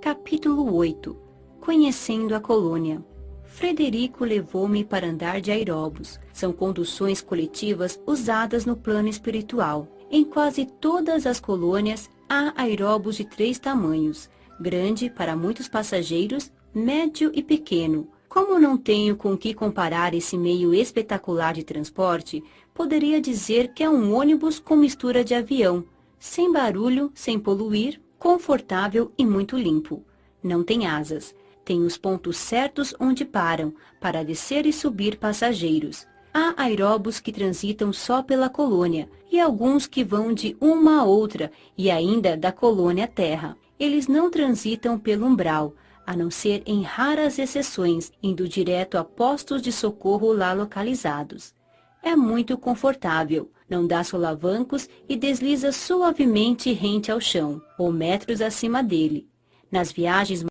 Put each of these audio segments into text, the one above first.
Capítulo 8. Conhecendo a colônia. Frederico levou-me para andar de aeróbus. São conduções coletivas usadas no plano espiritual. Em quase todas as colônias há aeróbus de 3 tamanhos: grande para muitos passageiros, médio e pequeno. Como não tenho com que comparar esse meio espetacular de transporte, poderia dizer que é um ônibus com mistura de avião, sem barulho, sem poluir, confortável e muito limpo. Não tem asas. Tem os pontos certos onde param, para descer e subir passageiros. Há aeróbus que transitam só pela colônia, e alguns que vão de uma a outra, e ainda da colônia à terra. Eles não transitam pelo umbral, a não ser em raras exceções, indo direto a postos de socorro lá localizados. É muito confortável, não dá solavancos e desliza suavemente rente ao chão, ou metros acima dele. Nas viagens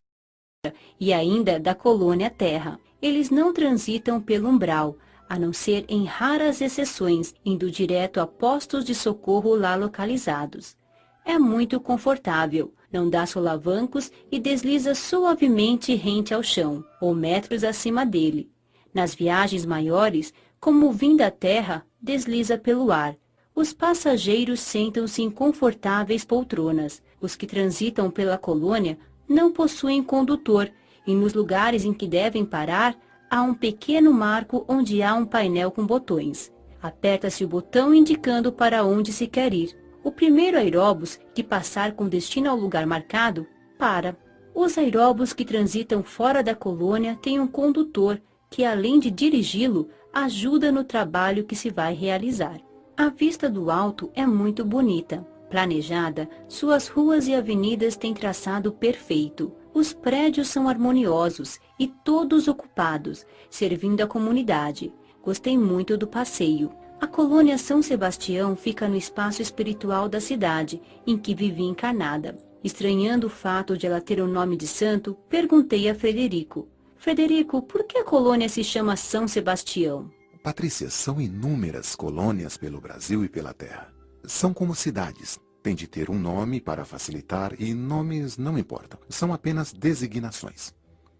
e ainda da colônia à terra, eles não transitam pelo umbral, a não ser em raras exceções, indo direto a postos de socorro lá localizados. É muito confortável, não dá solavancos e desliza suavemente rente ao chão, ou metros acima dele. Nas viagens maiores, como vindo à terra, desliza pelo ar. Os passageiros sentam-se em confortáveis poltronas. Os que transitam pela colônia não possuem condutor, e nos lugares em que devem parar, há um pequeno marco onde há um painel com botões. Aperta-se o botão indicando para onde se quer ir. O primeiro aeróbus que passar com destino ao lugar marcado, para. Os aeróbus que transitam fora da colônia têm um condutor que, além de dirigi-lo, ajuda no trabalho que se vai realizar. A vista do alto é muito bonita. Planejada, suas ruas e avenidas têm traçado perfeito. Os prédios são harmoniosos e todos ocupados, servindo a comunidade. Gostei muito do passeio. A colônia São Sebastião fica no espaço espiritual da cidade, em que vivi encarnada. Estranhando o fato de ela ter o nome de santo, perguntei a Frederico. Frederico, por que a colônia se chama São Sebastião? Patrícia, são inúmeras colônias pelo Brasil e pela Terra. São como cidades. Tem de ter um nome para facilitar e nomes não importam. São apenas designações.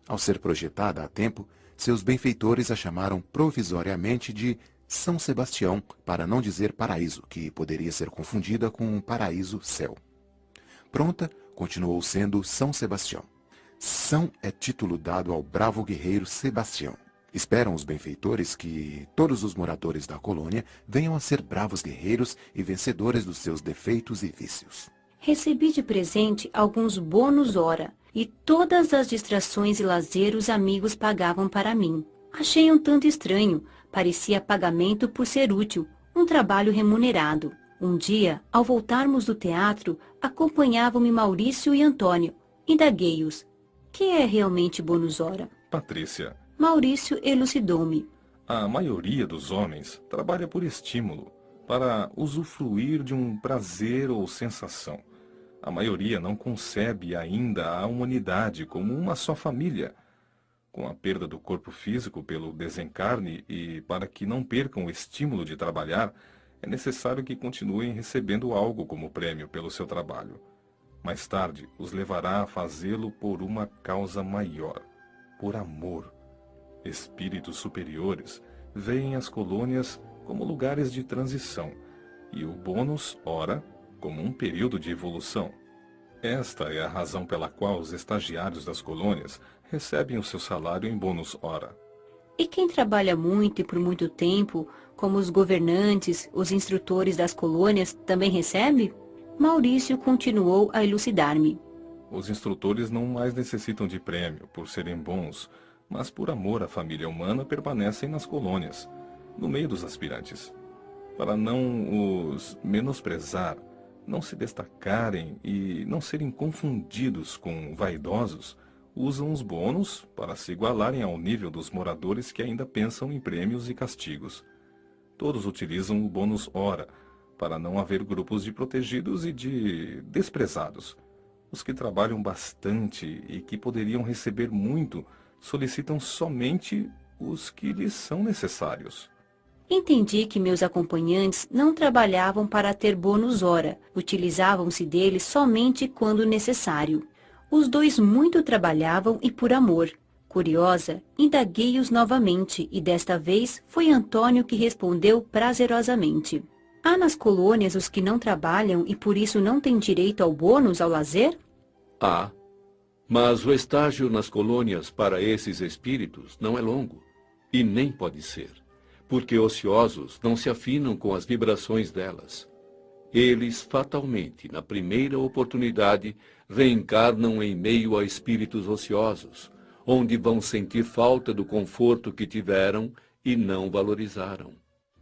Ao ser projetada há tempo, seus benfeitores a chamaram provisoriamente de São Sebastião, para não dizer paraíso, que poderia ser confundida com paraíso céu. Pronta, continuou sendo São Sebastião. São é título dado ao bravo guerreiro Sebastião. Esperam os benfeitores que todos os moradores da colônia venham a ser bravos guerreiros e vencedores dos seus defeitos e vícios. Recebi de presente alguns bônus hora, e todas as distrações e lazer os amigos pagavam para mim. Achei um tanto estranho, parecia pagamento por ser útil, um trabalho remunerado. Um dia, ao voltarmos do teatro, acompanhavam-me Maurício e Antônio. Indaguei-os. Que é realmente bônus hora? Patrícia, Maurício elucidou-me. a maioria dos homens trabalha por estímulo, para usufruir de um prazer ou sensação. A maioria não concebe ainda a humanidade como uma só família. Com a perda do corpo físico pelo desencarne e para que não percam o estímulo de trabalhar, é necessário que continuem recebendo algo como prêmio pelo seu trabalho. Mais tarde, os levará a fazê-lo por uma causa maior, por amor. Espíritos superiores veem as colônias como lugares de transição e o bônus hora como um período de evolução. Esta é a razão pela qual os estagiários das colônias recebem o seu salário em bônus hora. E quem trabalha muito e por muito tempo, como os governantes, os instrutores das colônias, também recebe? Maurício continuou a elucidar-me. Os instrutores não mais necessitam de prêmio por serem bons, mas por amor à família humana permanecem nas colônias, no meio dos aspirantes. Para não os menosprezar, não se destacarem e não serem confundidos com vaidosos, usam os bônus para se igualarem ao nível dos moradores que ainda pensam em prêmios e castigos. Todos utilizam o bônus hora, para não haver grupos de protegidos e de desprezados. Os que trabalham bastante e que poderiam receber muito, solicitam somente os que lhes são necessários. Entendi que meus acompanhantes não trabalhavam para ter bônus hora, utilizavam-se deles somente quando necessário. Os dois muito trabalhavam e por amor. Curiosa, indaguei-os novamente e desta vez foi Antônio que respondeu prazerosamente. Há nas colônias os que não trabalham e por isso não têm direito ao bônus, ao lazer? Há, mas o estágio nas colônias para esses espíritos não é longo, e nem pode ser, porque ociosos não se afinam com as vibrações delas. Eles, fatalmente, na primeira oportunidade, reencarnam em meio a espíritos ociosos, onde vão sentir falta do conforto que tiveram e não valorizaram.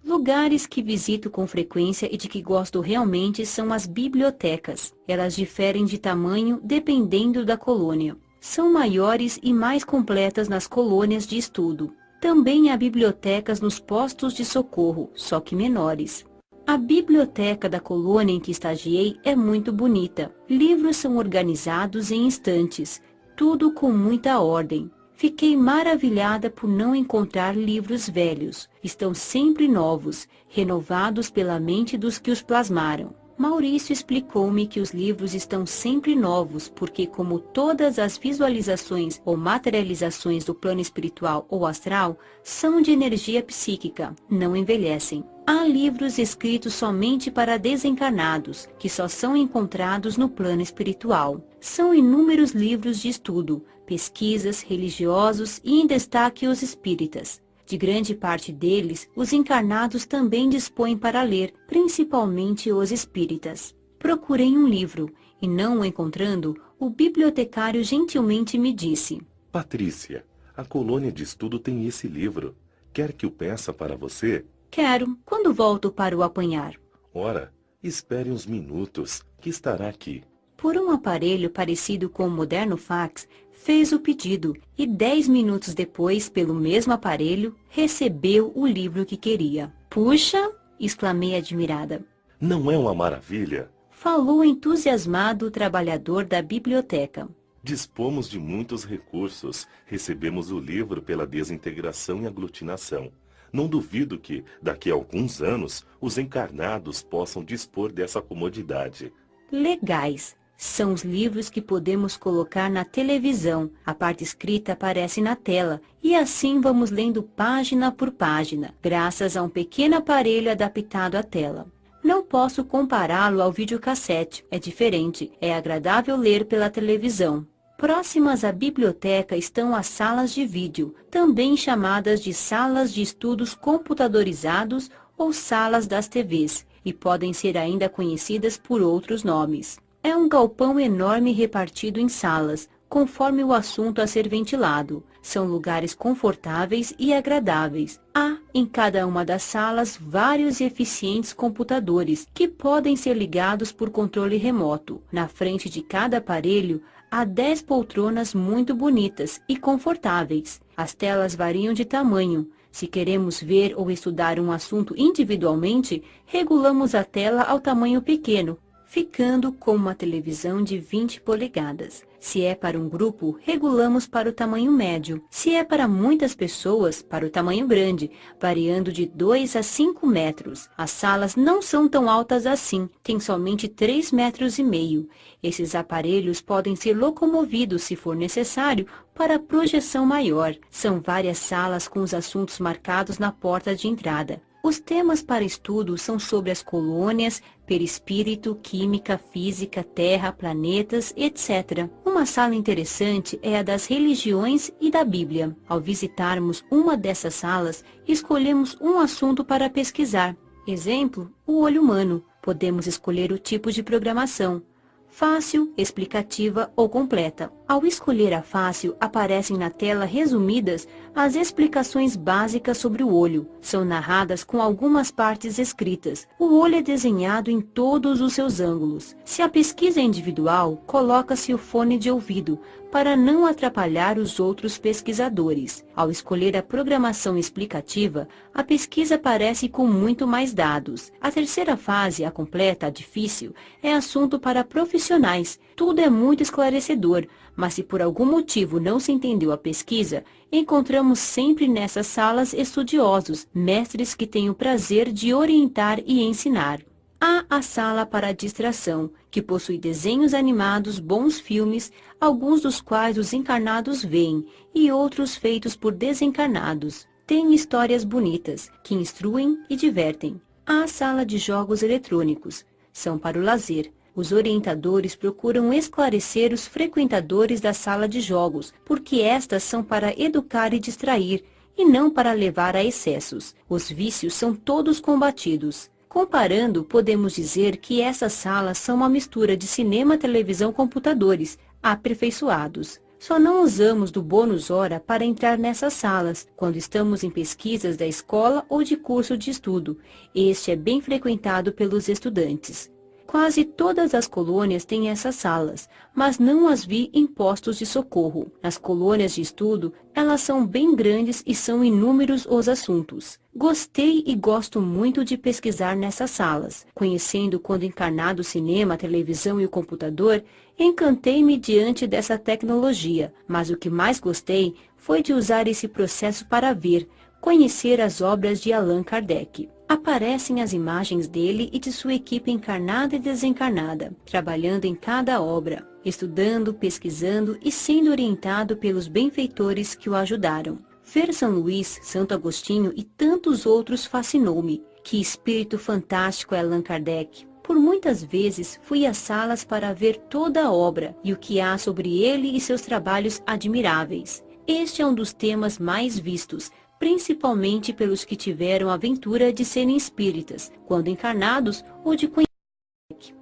Lugares que visito com frequência e de que gosto realmente são as bibliotecas. Elas diferem de tamanho dependendo da colônia. São maiores e mais completas nas colônias de estudo. Também há bibliotecas nos postos de socorro, só que menores. A biblioteca da colônia em que estagiei é muito bonita. Livros são organizados em estantes, tudo com muita ordem. Fiquei maravilhada por não encontrar livros velhos. Estão sempre novos, renovados pela mente dos que os plasmaram. Maurício explicou-me que os livros estão sempre novos, porque como todas as visualizações ou materializações do plano espiritual ou astral são de energia psíquica, não envelhecem. Há livros escritos somente para desencarnados, que só são encontrados no plano espiritual. São inúmeros livros de estudo, pesquisas, religiosos e em destaque os espíritas. De grande parte deles, os encarnados também dispõem para ler, principalmente os espíritas. Procurei um livro, e não o encontrando, o bibliotecário gentilmente me disse: Patrícia, a colônia de estudo tem esse livro. Quer que o peça para você? Quero. Quando volto para o apanhar? Ora, espere uns minutos, que estará aqui. Por um aparelho parecido com o moderno fax, fez o pedido e 10 minutos depois, pelo mesmo aparelho, recebeu o livro que queria. Puxa! Exclamei admirada. Não é uma maravilha? Falou entusiasmado o trabalhador da biblioteca. Dispomos de muitos recursos. Recebemos o livro pela desintegração e aglutinação. Não duvido que, daqui a alguns anos, os encarnados possam dispor dessa comodidade. Legais. São os livros que podemos colocar na televisão. A parte escrita aparece na tela e assim vamos lendo página por página, graças a um pequeno aparelho adaptado à tela. Não posso compará-lo ao videocassete. É diferente. É agradável ler pela televisão. Próximas à biblioteca estão as salas de vídeo, também chamadas de salas de estudos computadorizados ou salas das TVs, e podem ser ainda conhecidas por outros nomes. É um galpão enorme repartido em salas, conforme o assunto a ser ventilado. São lugares confortáveis e agradáveis. Há, em cada uma das salas, vários e eficientes computadores, que podem ser ligados por controle remoto. Na frente de cada aparelho, há 10 poltronas muito bonitas e confortáveis. As telas variam de tamanho. Se queremos ver ou estudar um assunto individualmente, regulamos a tela ao tamanho pequeno, ficando com uma televisão de 20 polegadas. Se é para um grupo, regulamos para o tamanho médio. Se é para muitas pessoas, para o tamanho grande, variando de 2 a 5 metros. As salas não são tão altas assim, têm somente 3,5 metros. Esses aparelhos podem ser locomovidos, se for necessário, para projeção maior. São várias salas com os assuntos marcados na porta de entrada. Os temas para estudo são sobre as colônias, perispírito, química, física, terra, planetas, etc. Uma sala interessante é a das religiões e da Bíblia. Ao visitarmos uma dessas salas, escolhemos um assunto para pesquisar. Exemplo, o olho humano. Podemos escolher o tipo de programação: fácil, explicativa ou completa. Ao escolher a fácil, aparecem na tela resumidas as explicações básicas sobre o olho. São narradas com algumas partes escritas. O olho é desenhado em todos os seus ângulos. Se a pesquisa é individual, coloca-se o fone de ouvido, para não atrapalhar os outros pesquisadores. Ao escolher a programação explicativa, a pesquisa aparece com muito mais dados. A terceira fase, a completa, a difícil, é assunto para profissionais. Tudo é muito esclarecedor, mas se por algum motivo não se entendeu a pesquisa, encontramos sempre nessas salas estudiosos, mestres que têm o prazer de orientar e ensinar. Há a sala para a distração, que possui desenhos animados, bons filmes, alguns dos quais os encarnados veem, e outros feitos por desencarnados. Tem histórias bonitas, que instruem e divertem. Há a sala de jogos eletrônicos. São para o lazer. Os orientadores procuram esclarecer os frequentadores da sala de jogos, porque estas são para educar e distrair, e não para levar a excessos. Os vícios são todos combatidos. Comparando, podemos dizer que essas salas são uma mistura de cinema, televisão, computadores, aperfeiçoados. Só não usamos do bônus hora para entrar nessas salas, quando estamos em pesquisas da escola ou de curso de estudo. Este é bem frequentado pelos estudantes. Quase todas as colônias têm essas salas, mas não as vi em postos de socorro. Nas colônias de estudo, elas são bem grandes e são inúmeros os assuntos. Gostei e gosto muito de pesquisar nessas salas. Conhecendo quando encarnado o cinema, a televisão e o computador, encantei-me diante dessa tecnologia, mas o que mais gostei foi de usar esse processo para ver, conhecer as obras de Allan Kardec. Aparecem as imagens dele e de sua equipe encarnada e desencarnada, trabalhando em cada obra, estudando, pesquisando e sendo orientado pelos benfeitores que o ajudaram. Ver São Luís, Santo Agostinho e tantos outros fascinou-me. Que espírito fantástico é Allan Kardec! Por muitas vezes fui às salas para ver toda a obra e o que há sobre ele e seus trabalhos admiráveis. Este é um dos temas mais vistos, principalmente pelos que tiveram a ventura de serem espíritas, quando encarnados ou de conhecer.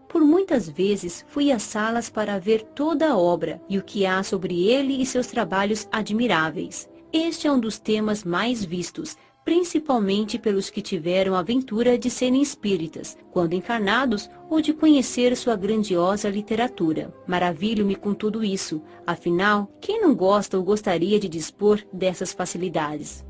Por muitas vezes fui às salas para ver toda a obra e o que há sobre ele e seus trabalhos admiráveis. Este é um dos temas mais vistos, principalmente pelos que tiveram a ventura de serem espíritas, quando encarnados ou de conhecer sua grandiosa literatura. Maravilho-me com tudo isso, afinal, quem não gosta ou gostaria de dispor dessas facilidades?